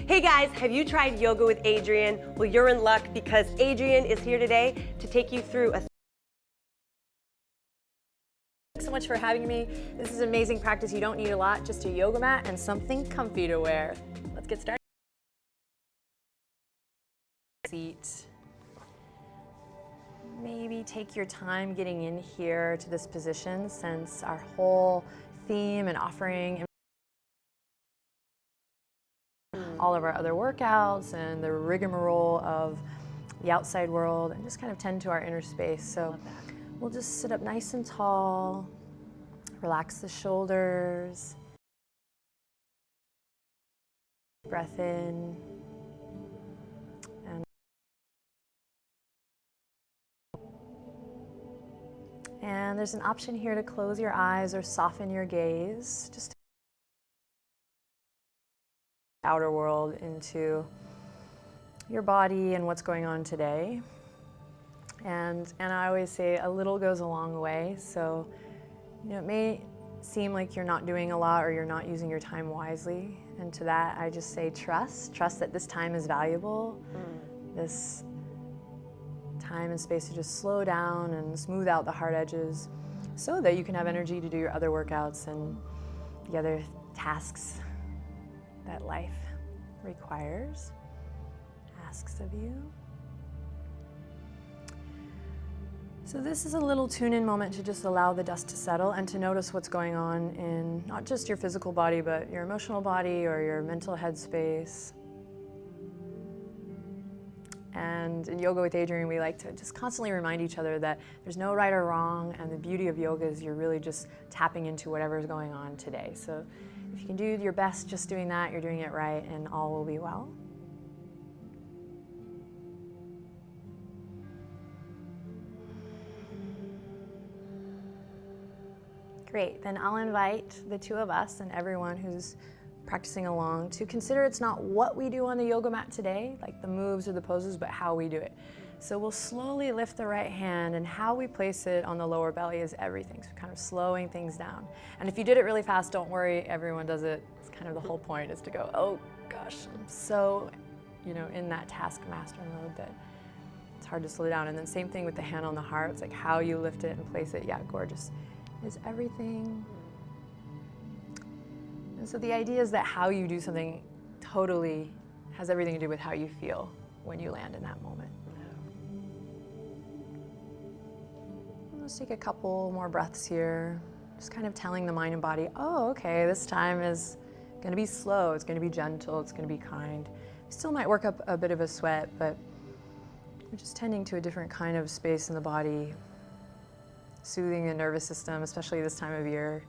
Hey guys, have you tried Yoga with Adriene? Well, you're in luck because Adriene is here today to take you through a Thanks so much for having me. This is an amazing practice. You don't need a lot, just a yoga mat and something comfy to wear. Let's get started. Seat. Maybe take your time getting in here to this position, since our whole theme and offering all of our other workouts and the rigmarole of the outside world, and just kind of tend to our inner space. So we'll just sit up nice and tall, relax the shoulders, breath in, and there's an option here to close your eyes or soften your gaze, just outer world into your body and what's going on today. And I always say a little goes a long way. So, it may seem like you're not doing a lot or you're not using your time wisely. And to that, I just say trust that this time is valuable. This time and space to just slow down and smooth out the hard edges so that you can have energy to do your other workouts and the other tasks that life requires, asks of you. So this is a little tune-in moment to just allow the dust to settle and to notice what's going on in not just your physical body, but your emotional body or your mental headspace. And in Yoga with Adriene, we like to just constantly remind each other that there's no right or wrong, and the beauty of yoga is you're really just tapping into whatever's going on today. So if you can do your best just doing that, you're doing it right, and all will be well. Great, then I'll invite the two of us and everyone who's practicing along to consider it's not what we do on the yoga mat today, like the moves or the poses, but how we do it. So we'll slowly lift the right hand, and how we place it on the lower belly is everything. So kind of slowing things down. And if you did it really fast, don't worry, everyone does it. It's kind of the whole point, is to go, oh gosh, I'm so, in that taskmaster mode that it's hard to slow down. And then same thing with the hand on the heart. It's like how you lift it and place it. Yeah, gorgeous. Is everything. And so the idea is that how you do something totally has everything to do with how you feel when you land in that moment. Let's take a couple more breaths here. Just kind of telling the mind and body, oh, okay, this time is going to be slow, it's going to be gentle, it's going to be kind. We still might work up a bit of a sweat, but we're just tending to a different kind of space in the body, soothing the nervous system, especially this time of year.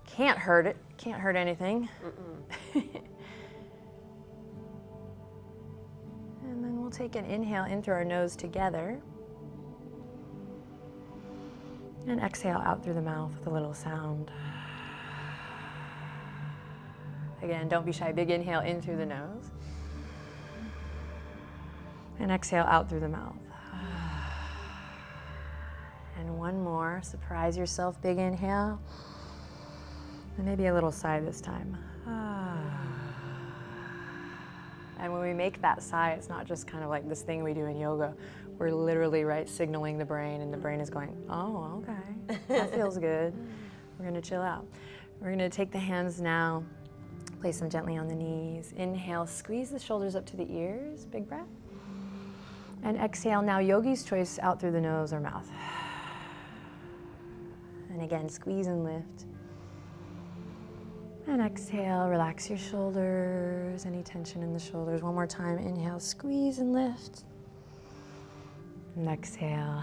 Can't hurt it, can't hurt anything. And then we'll take an inhale in through our nose together. And exhale out through the mouth with a little sound. Again, don't be shy. Big inhale in through the nose. And exhale out through the mouth. And one more. Surprise yourself. Big inhale. And maybe a little sigh this time. And when we make that sigh, it's not just kind of like this thing we do in yoga. We're literally, signaling the brain, and the brain is going, oh, okay, that feels good. We're gonna chill out. We're gonna take the hands now, place them gently on the knees. Inhale, squeeze the shoulders up to the ears, big breath. And exhale, now yogi's choice, out through the nose or mouth. And again, squeeze and lift. And exhale, relax your shoulders, any tension in the shoulders. One more time, inhale, squeeze and lift. And exhale.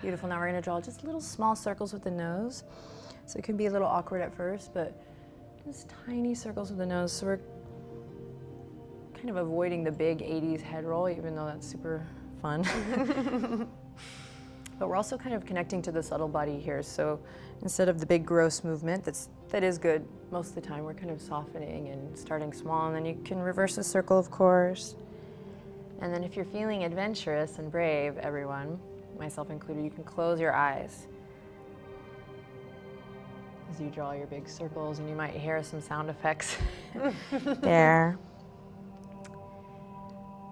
Beautiful, now we're gonna draw just little small circles with the nose. So it can be a little awkward at first, but just tiny circles with the nose. So we're kind of avoiding the big 80s head roll, even though that's super fun. But we're also kind of connecting to the subtle body here. So instead of the big gross movement, that is good most of the time, we're kind of softening and starting small, and then you can reverse the circle, of course. And then if you're feeling adventurous and brave, everyone, myself included, you can close your eyes. as you draw your big circles, and you might hear some sound effects there.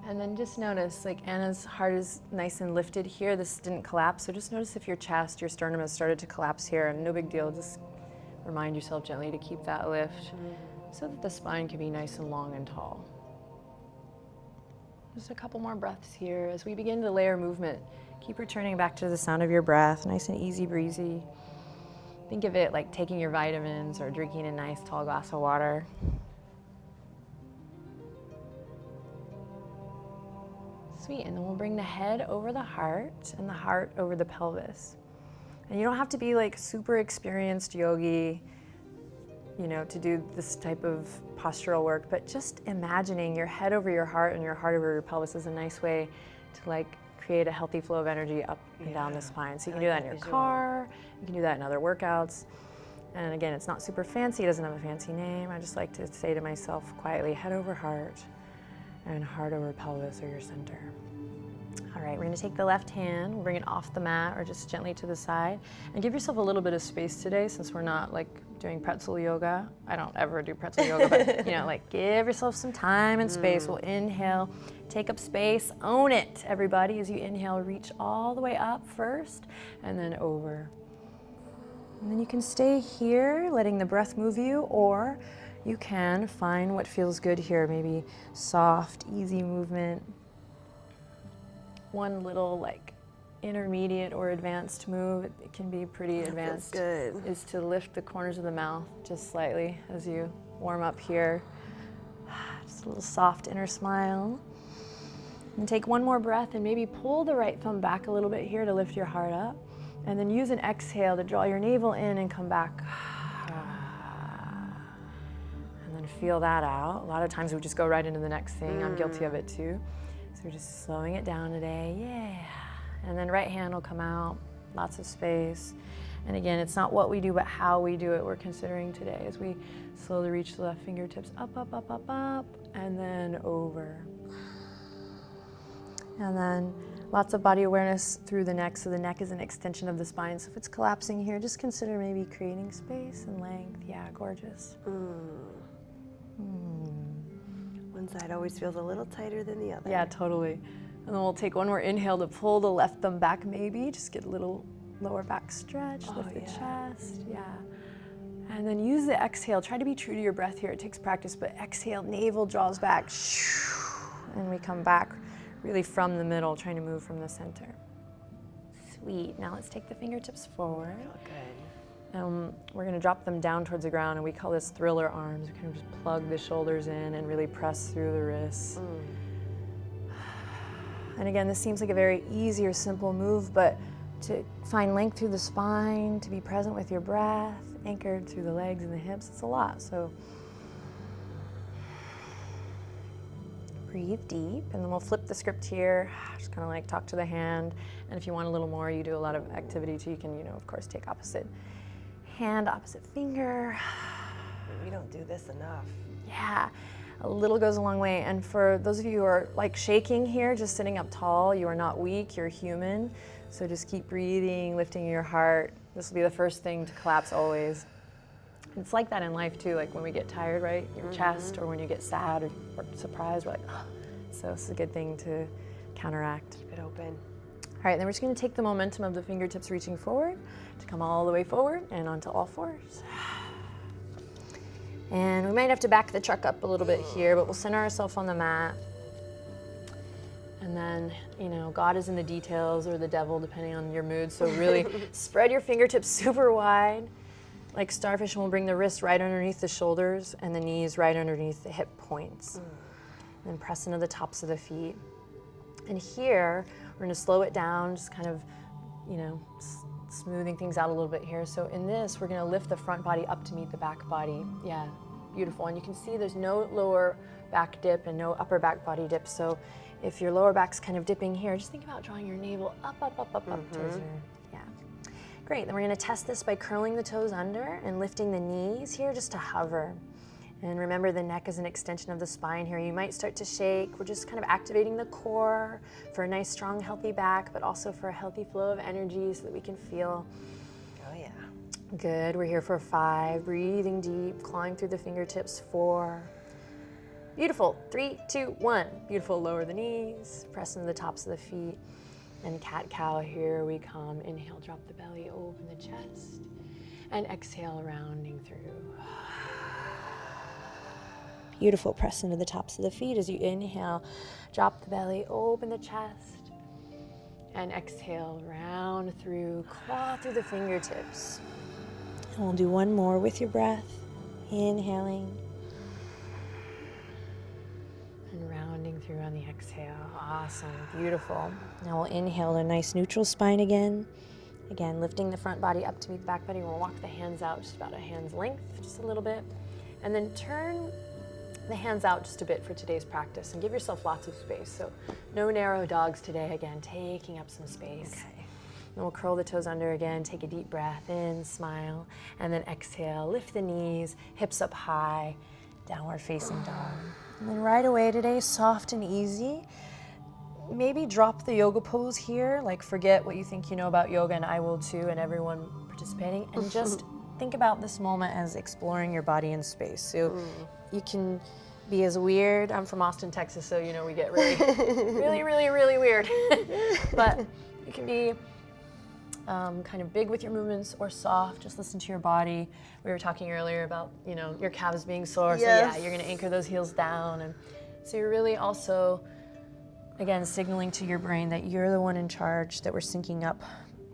And then just notice, like Anna's heart is nice and lifted here. This didn't collapse, so just notice if your chest, your sternum has started to collapse here, and no big deal. Just remind yourself gently to keep that lift so that the spine can be nice and long and tall. Just a couple more breaths here as we begin to layer movement. Keep returning back to the sound of your breath, nice and easy breezy. Think of it like taking your vitamins or drinking a nice tall glass of water. Sweet, and then we'll bring the head over the heart and the heart over the pelvis. And you don't have to be like super experienced yogi, you know, to do this type of postural work, but just imagining your head over your heart and your heart over your pelvis is a nice way to like create a healthy flow of energy up and down the spine. So you can do that in your car, you can do that in other workouts. And again, it's not super fancy, it doesn't have a fancy name. I just like to say to myself quietly, head over heart and heart over pelvis or your center. All right, we're gonna take the left hand, we'll bring it off the mat or just gently to the side, and give yourself a little bit of space today since we're not like doing pretzel yoga. I don't ever do pretzel yoga, but you know, like give yourself some time and space. We'll inhale, take up space, own it, everybody. As you inhale, reach all the way up first and then over. And then you can stay here, letting the breath move you, or you can find what feels good here, maybe soft, easy movement. One little like intermediate or advanced move, it can be pretty advanced, good. Is to lift the corners of the mouth just slightly as you warm up here. Just a little soft inner smile. And take one more breath and maybe pull the right thumb back a little bit here to lift your heart up. And then use an exhale to draw your navel in and come back. And then feel that out. A lot of times we just go right into the next thing. I'm guilty of it too. So we're just slowing it down today, yeah. And then right hand will come out, lots of space. And again, it's not what we do, but how we do it we're considering today as we slowly reach the left fingertips up, up, up, up, up, and then over. And then lots of body awareness through the neck, so the neck is an extension of the spine. So if it's collapsing here, just consider maybe creating space and length. Yeah, gorgeous. One side always feels a little tighter than the other. Yeah, totally. And then we'll take one more inhale to pull the left thumb back maybe. Just get a little lower back stretch, lift the chest, yeah. And then use the exhale. Try to be true to your breath here. It takes practice, but exhale, navel draws back. And we come back really from the middle, trying to move from the center. Sweet. Now let's take the fingertips forward. Good. We're going to drop them down towards the ground, and we call this thriller arms. We kind of just plug the shoulders in and really press through the wrists. And again, this seems like a very easy or simple move, but to find length through the spine, to be present with your breath, anchored through the legs and the hips, it's a lot. So breathe deep, and then we'll flip the script here. Just kind of like talk to the hand. And if you want a little more, you do a lot of activity too. You can, of course, take opposite hand, opposite finger. We don't do this enough. Yeah, a little goes a long way. And for those of you who are like shaking here, just sitting up tall, you are not weak, you're human. So just keep breathing, lifting your heart. This will be the first thing to collapse always. It's like that in life too, like when we get tired, right? Your chest, or when you get sad or surprised, we're like, oh. So this is a good thing to counteract. Keep it open. All right, then we're just gonna take the momentum of the fingertips reaching forward to come all the way forward and onto all fours. And we might have to back the truck up a little bit here, but we'll center ourselves on the mat. And then, God is in the details, or the devil, depending on your mood. So really spread your fingertips super wide, like starfish, and we'll bring the wrists right underneath the shoulders and the knees right underneath the hip points. And then press into the tops of the feet. And here, we're gonna slow it down, just kind of, smoothing things out a little bit here. So in this, we're gonna lift the front body up to meet the back body. Yeah, beautiful. And you can see there's no lower back dip and no upper back body dip. So if your lower back's kind of dipping here, just think about drawing your navel up, up, up, up, up towards your, yeah. Great, then we're gonna test this by curling the toes under and lifting the knees here just to hover. And remember, the neck is an extension of the spine here. You might start to shake. We're just kind of activating the core for a nice, strong, healthy back, but also for a healthy flow of energy so that we can feel. Oh yeah. Good, we're here for 5, breathing deep, clawing through the fingertips, 4. Beautiful, 3, 2, 1. Beautiful, lower the knees, press into the tops of the feet. And cat-cow, here we come. Inhale, drop the belly, open the chest. And exhale, rounding through. Beautiful, press into the tops of the feet as you inhale, drop the belly, open the chest. And exhale, round through, claw through the fingertips. And we'll do one more with your breath. Inhaling. And rounding through on the exhale. Awesome, beautiful. Now we'll inhale a nice neutral spine again. Again, lifting the front body up to meet the back body. We'll walk the hands out just about a hand's length, just a little bit. And then turn the hands out just a bit for today's practice and give yourself lots of space. So no narrow dogs today. Again, taking up some space. Okay. And we'll curl the toes under again, take a deep breath in, smile, and then exhale, lift the knees, hips up high, downward facing dog. And then right away today, soft and easy. Maybe drop the yoga pose here, like forget what you think you know about yoga, and I will too, and everyone participating, and just think about this moment as exploring your body in space. So you can be as weird. I'm from Austin, Texas, so you know we get really, really weird. But you can be kind of big with your movements or soft. Just listen to your body. We were talking earlier about, you know, your calves being sore. Yes. So yeah, you're going to anchor those heels down, and so you're really also, again, signaling to your brain that you're the one in charge, that we're syncing up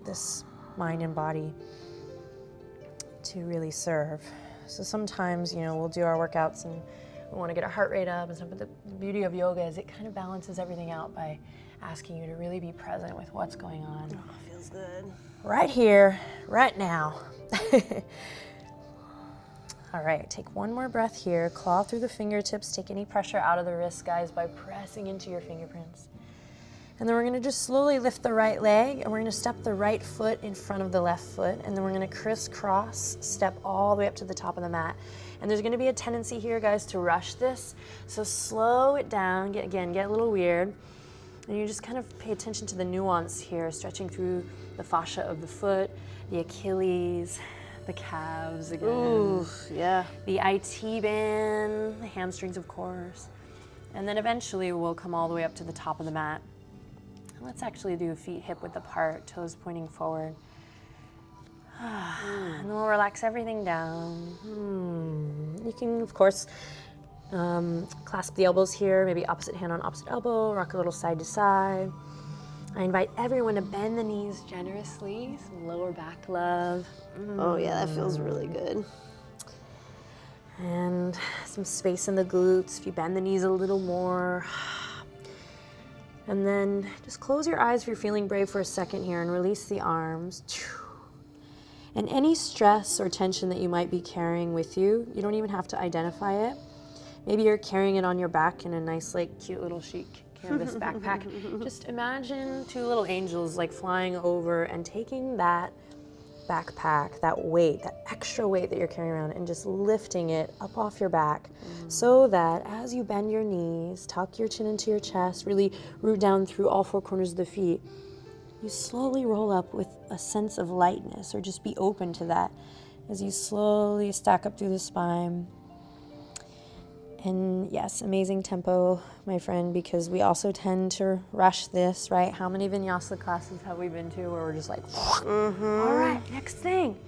this mind and body to really serve. So sometimes, you know, we'll do our workouts and we want to get our heart rate up and stuff, but the beauty of yoga is it kind of balances everything out by asking you to really be present with what's going on. Oh, feels good. Right here, right now. All right, take one more breath here. Claw through the fingertips. Take any pressure out of the wrists, guys, by pressing into your fingerprints. And then we're gonna just slowly lift the right leg, and we're gonna step the right foot in front of the left foot, and then we're gonna crisscross, step all the way up to the top of the mat. And there's gonna be a tendency here, guys, to rush this. So slow it down, get a little weird. And you just kind of pay attention to the nuance here, stretching through the fascia of the foot, the Achilles, the calves again. Ooh, yeah. The IT band, the hamstrings, of course. And then eventually we'll come all the way up to the top of the mat. And let's actually do feet hip width apart, toes pointing forward. And then we'll relax everything down. You can, of course, clasp the elbows here, maybe opposite hand on opposite elbow, rock a little side to side. I invite everyone to bend the knees generously, some lower back love. Oh yeah, that feels really good. And some space in the glutes if you bend the knees a little more. And then just close your eyes if you're feeling brave for a second here and release the arms. And any stress or tension that you might be carrying with you, you don't even have to identify it. Maybe you're carrying it on your back in a nice, like, cute little chic canvas backpack. Just imagine 2 little angels like flying over and taking that backpack, that weight, that extra weight that you're carrying around, and just lifting it up off your back so that as you bend your knees, tuck your chin into your chest, really root down through all 4 corners of the feet, you slowly roll up with a sense of lightness, or just be open to that as you slowly stack up through the spine. And yes, amazing tempo, my friend, because we also tend to rush this, right? How many vinyasa classes have we been to where we're just like, all right, next thing.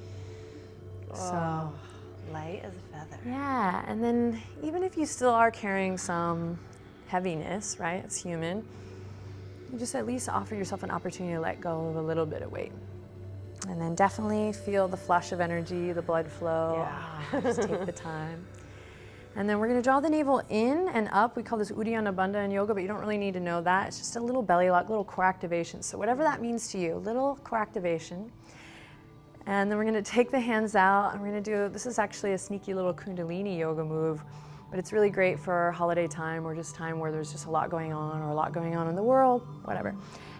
So light as a feather. Yeah, and then even if you still are carrying some heaviness, right? It's human. You just at least offer yourself an opportunity to let go of a little bit of weight. And then definitely feel the flush of energy, the blood flow. Yeah. Just take the time. And then we're gonna draw the navel in and up. We call this Uddiyana Bandha in yoga, but you don't really need to know that. It's just a little belly lock, little core activation. So whatever that means to you, little core activation. And then we're gonna take the hands out and we're gonna do, this is actually a sneaky little Kundalini yoga move, but it's really great for holiday time or just time where there's just a lot going on or a lot going on in the world, whatever.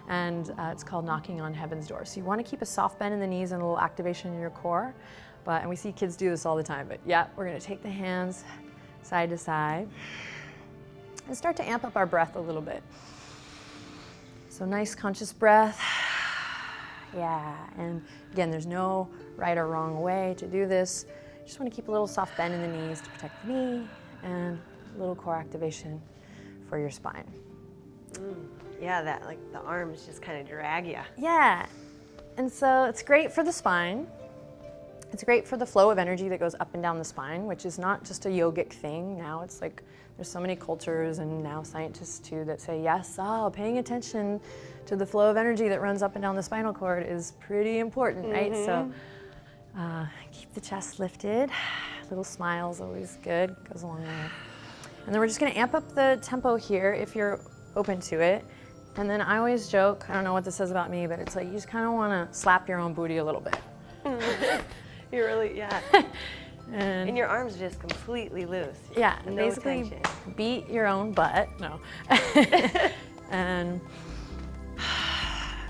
And it's called knocking on heaven's door. So you wanna keep a soft bend in the knees and a little activation in your core. And we see kids do this all the time, but yeah, we're gonna take the hands side to side and start to amp up our breath a little bit. So nice conscious breath. Yeah, and again, there's no right or wrong way to do this. Just want to keep a little soft bend in the knees to protect the knee and a little core activation for your spine. Yeah, that like the arms just kind of drag you. Yeah, and so it's great for the spine. It's great for the flow of energy that goes up and down the spine, which is not just a yogic thing. Now it's like there's so many cultures and now scientists too that say, yes, paying attention to the flow of energy that runs up and down the spinal cord is pretty important, right? So keep the chest lifted. Little smile's always good, goes a long way. And then we're just gonna amp up the tempo here if you're open to it. And then I always joke, I don't know what this says about me, but it's like you just kind of want to slap your own booty a little bit. You really, yeah. And your arms are just completely loose. Yeah, and no basically tension. beat your own butt. No. and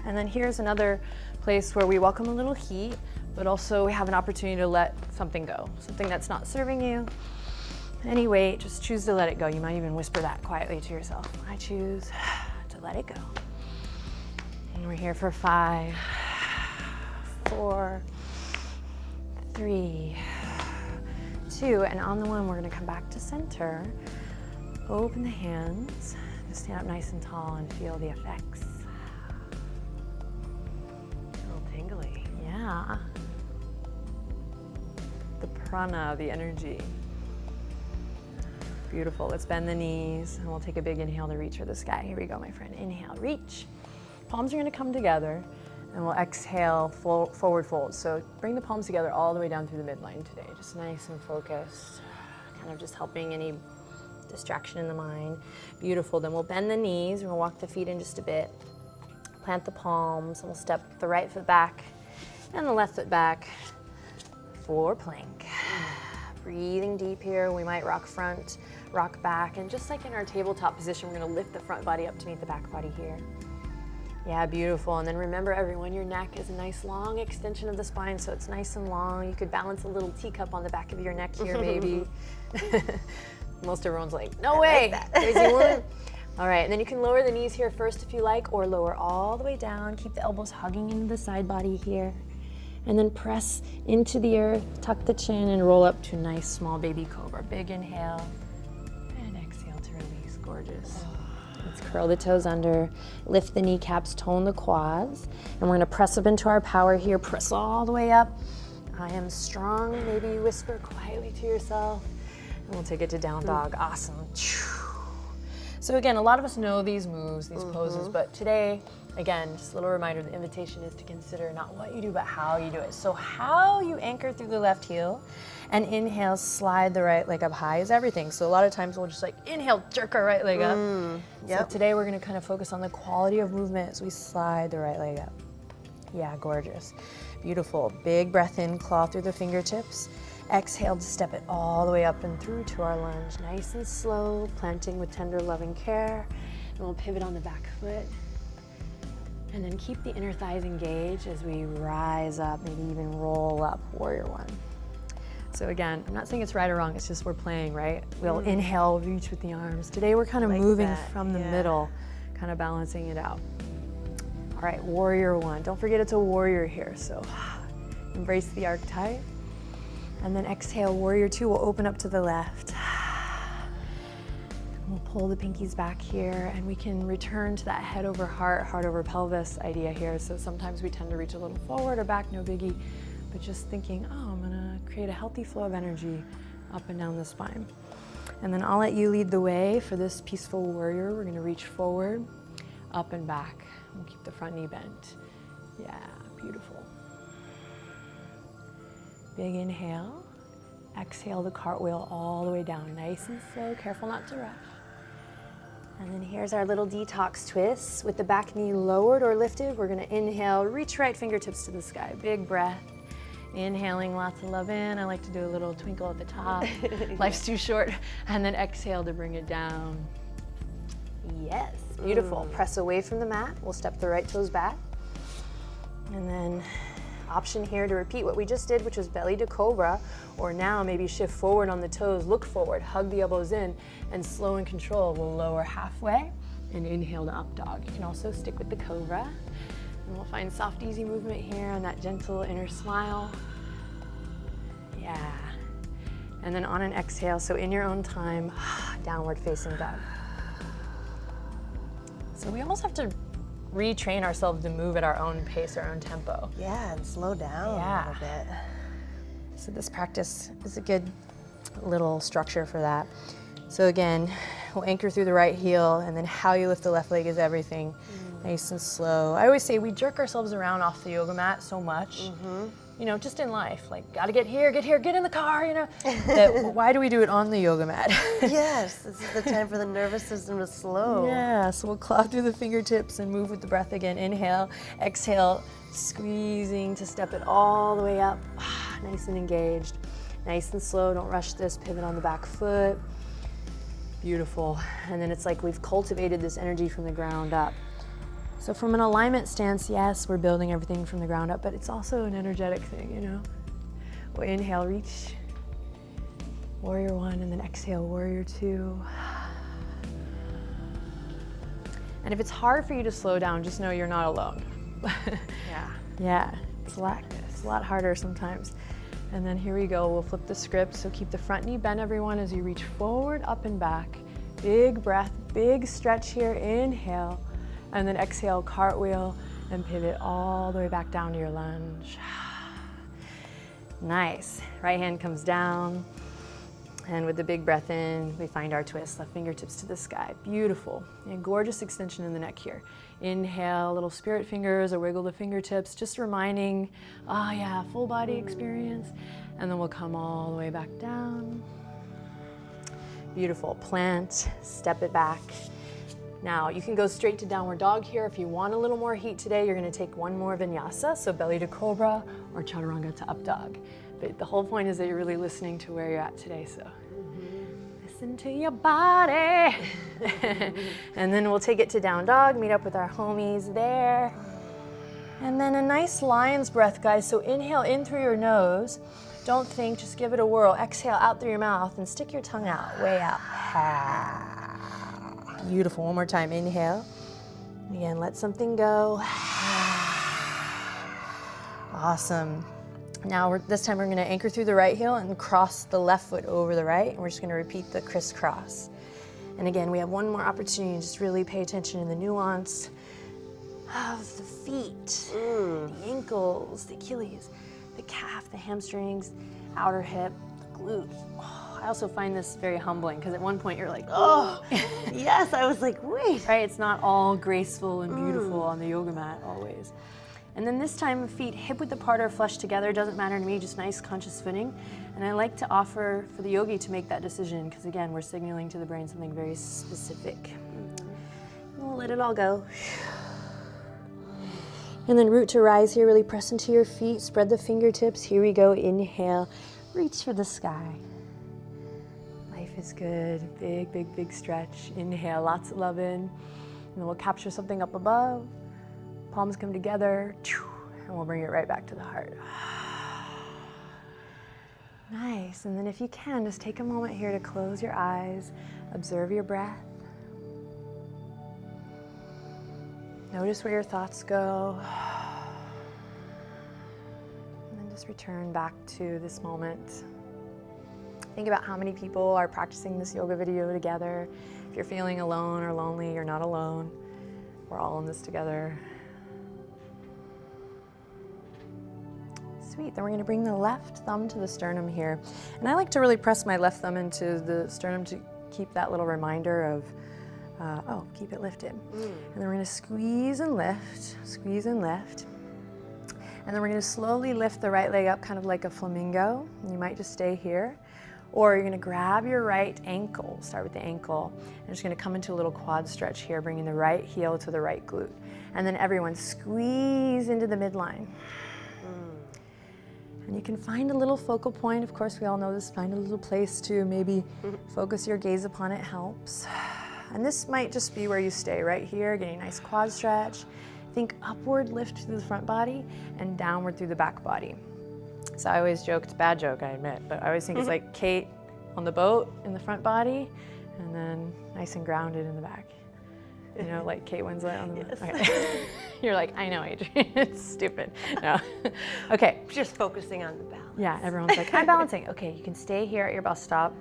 then here's another place where we welcome a little heat, but also we have an opportunity to let something go, something that's not serving you. Any weight, just choose to let it go. You might even whisper that quietly to yourself. I choose to let it go. And we're here for 5, 4, 3, 2, and on the one, we're gonna come back to center. Open the hands, just stand up nice and tall and feel the effects. A little tingly. Yeah. The prana, the energy. Beautiful. Let's bend the knees and we'll take a big inhale to reach for the sky. Here we go, my friend. Inhale, reach. Palms are going to come together and we'll exhale, forward fold. So bring the palms together all the way down through the midline today. Just nice and focused, kind of just helping any distraction in the mind. Beautiful. Then we'll bend the knees and we'll walk the feet in just a bit. Plant the palms and we'll step the right foot back and the left foot back for plank. Breathing deep here. We might rock front, rock back, and just like in our tabletop position, we're gonna lift the front body up to meet the back body here. Yeah, beautiful. And then remember everyone, your neck is a nice long extension of the spine, so it's nice and long. You could balance a little teacup on the back of your neck here, maybe. Most everyone's like, no way, like that. crazy woman. All right, and then you can lower the knees here first if you like, or lower all the way down. Keep the elbows hugging into the side body here. And then press into the earth, tuck the chin, and roll up to a nice small baby cobra. Big inhale, and exhale to release. Gorgeous. Let's curl the toes under, lift the kneecaps, tone the quads, and we're gonna press up into our power here. Press all the way up. I am strong. Maybe you whisper quietly to yourself, and we'll take it to down dog. Awesome. So again, a lot of us know these moves, these poses, but today, again, just a little reminder, the invitation is to consider not what you do, but how you do it. So how you anchor through the left heel and inhale, slide the right leg up high is everything. So a lot of times we'll just like inhale, jerk our right leg up. So today we're gonna kind of focus on the quality of movement as we slide the right leg up. Yeah, gorgeous. Beautiful. Big breath in, claw through the fingertips. Exhale to step it all the way up and through to our lunge. Nice and slow, planting with tender, loving care. And we'll pivot on the back foot. And then keep the inner thighs engaged as we rise up, maybe even roll up, warrior one. So again, I'm not saying it's right or wrong, it's just we're playing, right? We'll inhale, reach with the arms. Today we're kind of moving from the middle, kind of balancing it out. All right, warrior one. Don't forget it's a warrior here, so embrace the archetype. And then exhale, warrior two, we'll open up to the left. We'll pull the pinkies back here and we can return to that head over heart, heart over pelvis idea here. So sometimes we tend to reach a little forward or back, no biggie, but just thinking, oh, I'm gonna create a healthy flow of energy up and down the spine. And then I'll let you lead the way for this peaceful warrior. We're gonna reach forward, up and back. We'll keep the front knee bent. Yeah, beautiful. Big inhale. Exhale the cartwheel all the way down, nice and slow, careful not to rush. And then here's our little detox twist. With the back knee lowered or lifted, we're gonna inhale, reach right fingertips to the sky. Big breath. Inhaling lots of love in. I like to do a little twinkle at the top. Life's too short. And then exhale to bring it down. Yes, beautiful. Press away from the mat. We'll step the right toes back. And then option here to repeat what we just did, which was belly to cobra, or now maybe shift forward on the toes, look forward, hug the elbows in, and slow and control. We'll lower halfway and inhale to up dog. You can also stick with the cobra. And we'll find soft, easy movement here and that gentle inner smile. Yeah. And then on an exhale, so in your own time, downward facing dog. So we almost have to retrain ourselves to move at our own pace, our own tempo. Yeah, and slow down a little bit. So this practice is a good little structure for that. So again, we'll anchor through the right heel, and then how you lift the left leg is everything. Nice and slow. I always say we jerk ourselves around off the yoga mat so much. You know, just in life, like, gotta get here, get in the car, you know. Why do we do it on the yoga mat? Yes, this is the time for the nervous system to slow. Yeah, so we'll claw through the fingertips and move with the breath again. Inhale, exhale, squeezing to step it all the way up. Nice and engaged. Nice and slow, don't rush this. Pivot on the back foot. Beautiful. And then it's like we've cultivated this energy from the ground up. So from an alignment stance, yes, we're building everything from the ground up, but it's also an energetic thing, you know? We'll inhale, reach, warrior one, and then exhale, warrior two. And if it's hard for you to slow down, just know you're not alone. Yeah, it's a lot harder sometimes. And then here we go, we'll flip the script. So keep the front knee bent, everyone, as you reach forward, up and back. Big breath, big stretch here, inhale. And then exhale, cartwheel, and pivot all the way back down to your lunge. Nice. Right hand comes down. And with the big breath in, we find our twist, left fingertips to the sky. Beautiful. And gorgeous extension in the neck here. Inhale, little spirit fingers or wiggle the fingertips, just reminding, full body experience. And then we'll come all the way back down. Beautiful. Plant, step it back. Now, you can go straight to downward dog here. If you want a little more heat today, you're gonna take one more vinyasa, so belly to cobra or chaturanga to up dog. But the whole point is that you're really listening to where you're at today, so. Listen to your body. And then we'll take it to down dog, meet up with our homies there. And then a nice lion's breath, guys. So inhale in through your nose. Don't think, just give it a whirl. Exhale out through your mouth and stick your tongue out, way out. Beautiful, one more time, inhale. Again, let something go. Awesome. Now, this time we're gonna anchor through the right heel and cross the left foot over the right, and we're just gonna repeat the crisscross. And again, we have one more opportunity to just really pay attention to the nuance of the feet, the ankles, the Achilles, the calf, the hamstrings, outer hip, the glute. I also find this very humbling because at one point you're like, oh, Yes, I was like, wait. right? It's not all graceful and beautiful on the yoga mat always. And then this time, feet hip width apart or flush together, doesn't matter to me, just nice conscious footing. And I like to offer for the yogi to make that decision because again, we're signaling to the brain something very specific. And we'll let it all go. And then root to rise here, really press into your feet, spread the fingertips. Here we go, inhale, reach for the sky. Life is good, big, big, big stretch. Inhale, lots of love in. And then we'll capture something up above. Palms come together, and we'll bring it right back to the heart. Nice, and then if you can, just take a moment here to close your eyes, observe your breath. Notice where your thoughts go. And then just return back to this moment. Think about how many people are practicing this yoga video together. If you're feeling alone or lonely, you're not alone. We're all in this together. Sweet, then we're gonna bring the left thumb to the sternum here. And I like to really press my left thumb into the sternum to keep that little reminder of, keep it lifted. And then we're gonna squeeze and lift, squeeze and lift. And then we're gonna slowly lift the right leg up kind of like a flamingo. And you might just stay here. Or you're gonna grab your right ankle, start with the ankle. And just gonna come into a little quad stretch here, bringing the right heel to the right glute. And then everyone squeeze into the midline. And you can find a little focal point. Of course, we all know this. Find a little place to maybe focus your gaze upon it helps. And this might just be where you stay, right here, getting a nice quad stretch. Think upward lift through the front body and downward through the back body. So I always joke, it's a bad joke, I admit, but I always think it's like Kate on the boat in the front body and then nice and grounded in the back. You know, like Kate Winslet on the Yes. Okay. You're like, I know, Adriene, it's stupid. No. Okay. Just focusing on the balance. Yeah, everyone's like, I'm balancing. Okay, you can stay here at your bus stop.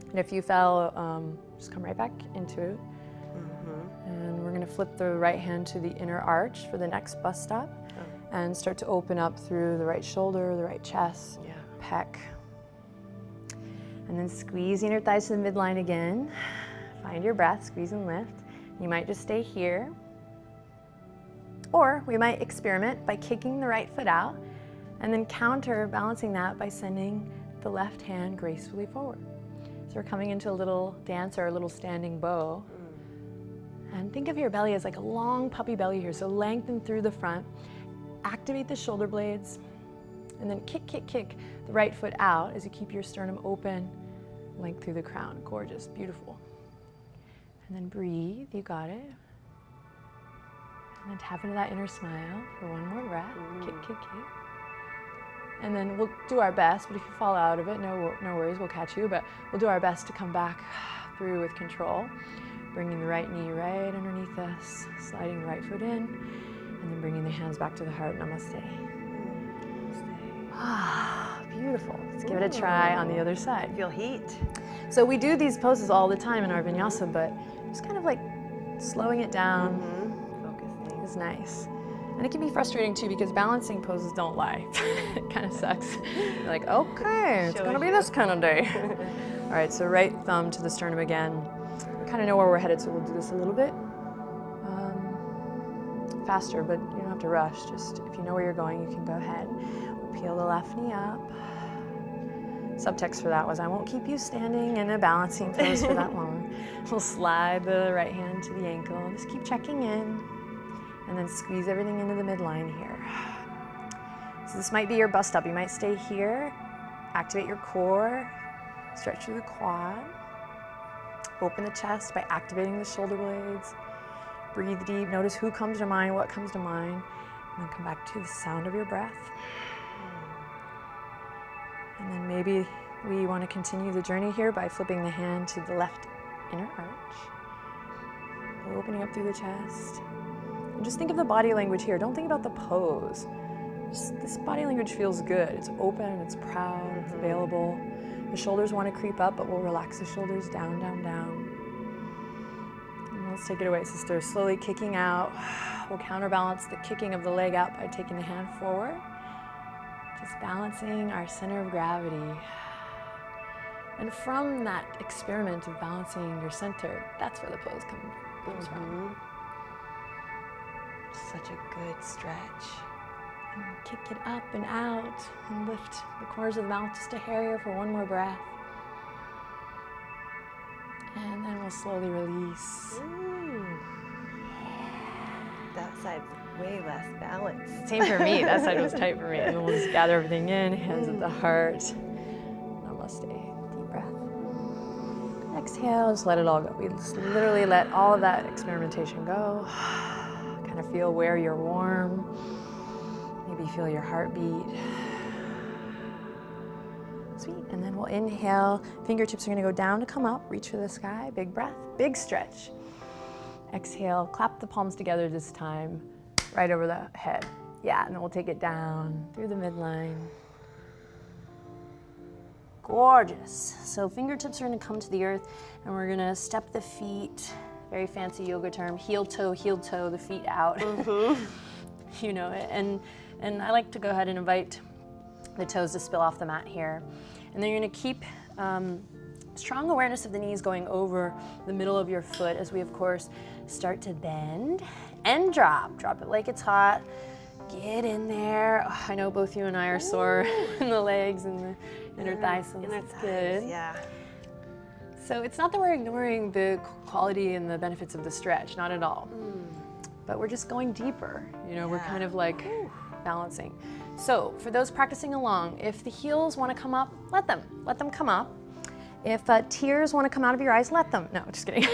And if you fell, just come right back into it. And we're gonna flip the right hand to the inner arch for the next bus stop. And start to open up through the right shoulder, the right chest, pec. And then squeeze the inner thighs to the midline again. Find your breath, squeeze and lift. You might just stay here. Or we might experiment by kicking the right foot out and then counterbalancing that by sending the left hand gracefully forward. So we're coming into a little dance or a little standing bow. And think of your belly as like a long puppy belly here. So lengthen through the front, activate the shoulder blades, and then kick, kick, kick the right foot out as you keep your sternum open, length through the crown. Gorgeous, beautiful. And then breathe, you got it. And then tap into that inner smile for one more breath. Kick, kick, kick. And then we'll do our best, but if you fall out of it, no worries, we'll catch you, but we'll do our best to come back through with control. Bringing the right knee right underneath us, sliding the right foot in, and then bringing the hands back to the heart. Namaste. Ah, beautiful. Let's give it a try on the other side. Feel heat. So we do these poses all the time in our vinyasa, but just kind of like slowing it down Focusing. is nice. And it can be frustrating too because balancing poses don't lie. It kind of sucks. You're like, okay, it's gonna be this kind of day. All right, so right thumb to the sternum again. We kind of know where we're headed, so we'll do this a little bit faster, but you don't have to rush. Just if you know where you're going, you can go ahead. We'll peel the left knee up. Subtext for that was, I won't keep you standing in a balancing pose for that long. We'll slide the right hand to the ankle. Just keep checking in. And then squeeze everything into the midline here. So this might be your bus stop. You might stay here, activate your core, stretch through the quad, open the chest by activating the shoulder blades. Breathe deep, notice who comes to mind, what comes to mind, and then come back to the sound of your breath. And then maybe we want to continue the journey here by flipping the hand to the left inner arch, opening up through the chest. And just think of the body language here. Don't think about the pose. Just, this body language feels good. It's open, it's proud, it's available. The shoulders want to creep up, but we'll relax the shoulders down, down, down. And let's take it away, sister. Slowly kicking out. We'll counterbalance the kicking of the leg out by taking the hand forward. Just balancing our center of gravity. And from that experiment of balancing your center, that's where the pose comes from. Such a good stretch. And kick it up and out and lift the corners of the mouth just a hair here for one more breath. And then we'll slowly release. That side's way less balanced. Same for me. That side was tight for me. And then we'll just gather everything in, hands at the heart. Namaste. Deep breath. Exhale, just let it all go. We just literally let all of that experimentation go. Kind of feel where you're warm. Maybe feel your heartbeat. Sweet. And then we'll inhale. Fingertips are going to go down to come up. Reach for the sky. Big breath. Big stretch. Exhale. Clap the palms together this time. Right over the head. Yeah. And then we'll take it down through the midline. Gorgeous. So fingertips are going to come to the earth and we're going to step the feet. Very fancy yoga term, heel toe, the feet out. You know it. And I like to go ahead and invite the toes to spill off the mat here. And then you're gonna keep strong awareness of the knees going over the middle of your foot as we, of course, start to bend and drop. Drop it like it's hot. Get in there. Oh, I know both you and I are sore in the legs and the inner thighs, so that's good. Yeah. So it's not that we're ignoring the quality and the benefits of the stretch, not at all. But we're just going deeper. You know, we're kind of like balancing. So for those practicing along, if the heels want to come up, let them come up. If tears want to come out of your eyes, let them. No, just kidding.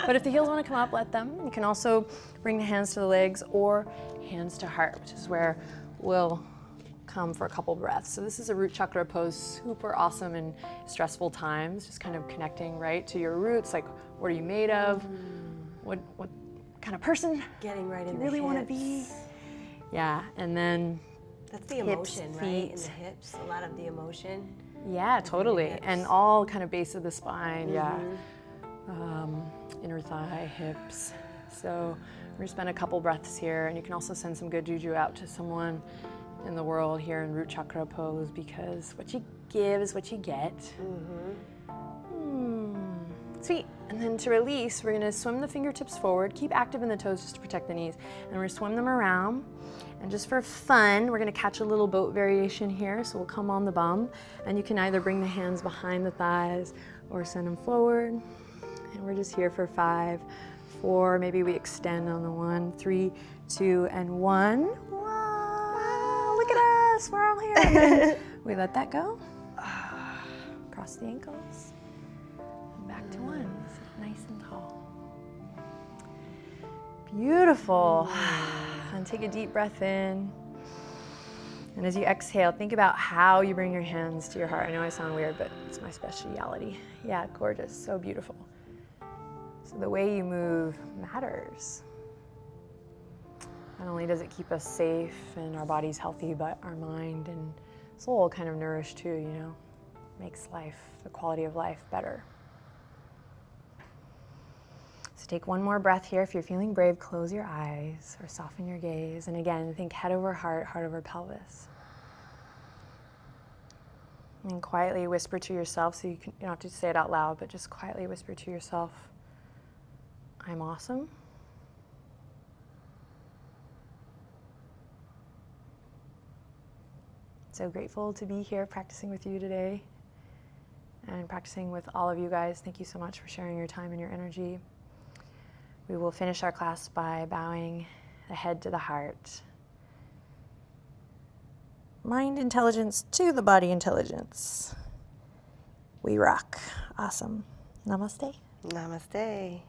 But if the heels want to come up, let them. You can also bring the hands to the legs or hands to heart, which is where we'll come for a couple breaths. So this is a root chakra pose, super awesome in stressful times, just kind of connecting right to your roots, like what are you made of? What kind of person Getting right in you the really want to hips. be. Yeah, and then That's the hips, emotion, right? In feet. the hips, a lot of the emotion. Yeah, totally. hips. And all kind of base of the spine, yeah. Mm-hmm. Inner thigh, hips. So we're gonna spend a couple breaths here, and you can also send some good juju out to someone in the world here in root chakra pose, because what you give is what you get. Sweet. And then to release, we're gonna swim the fingertips forward, keep active in the toes just to protect the knees, and we're gonna swim them around. And just for fun, we're gonna catch a little boat variation here, so we'll come on the bum, and you can either bring the hands behind the thighs or send them forward. And we're just here for 5, 4, maybe we extend on the 1, 3, 2, and 1. Wow, look at us, we're all here. And then we let that go. Cross the ankles. And back to 1, sit nice and tall. Beautiful. And take a deep breath in. And as you exhale, think about how you bring your hands to your heart. I know I sound weird, but it's my speciality. Yeah, gorgeous, so beautiful. So the way you move matters. Not only does it keep us safe and our body's healthy, but our mind and soul kind of nourished too, you know? Makes life, the quality of life, better. So take one more breath here. If you're feeling brave, close your eyes or soften your gaze. And again, think head over heart, heart over pelvis. And quietly whisper to yourself, so you don't have to say it out loud, but just quietly whisper to yourself, I'm awesome. So grateful to be here practicing with you today and practicing with all of you guys. Thank you so much for sharing your time and your energy. We will finish our class by bowing the head to the heart. Mind intelligence to the body intelligence. We rock. Awesome. Namaste. Namaste.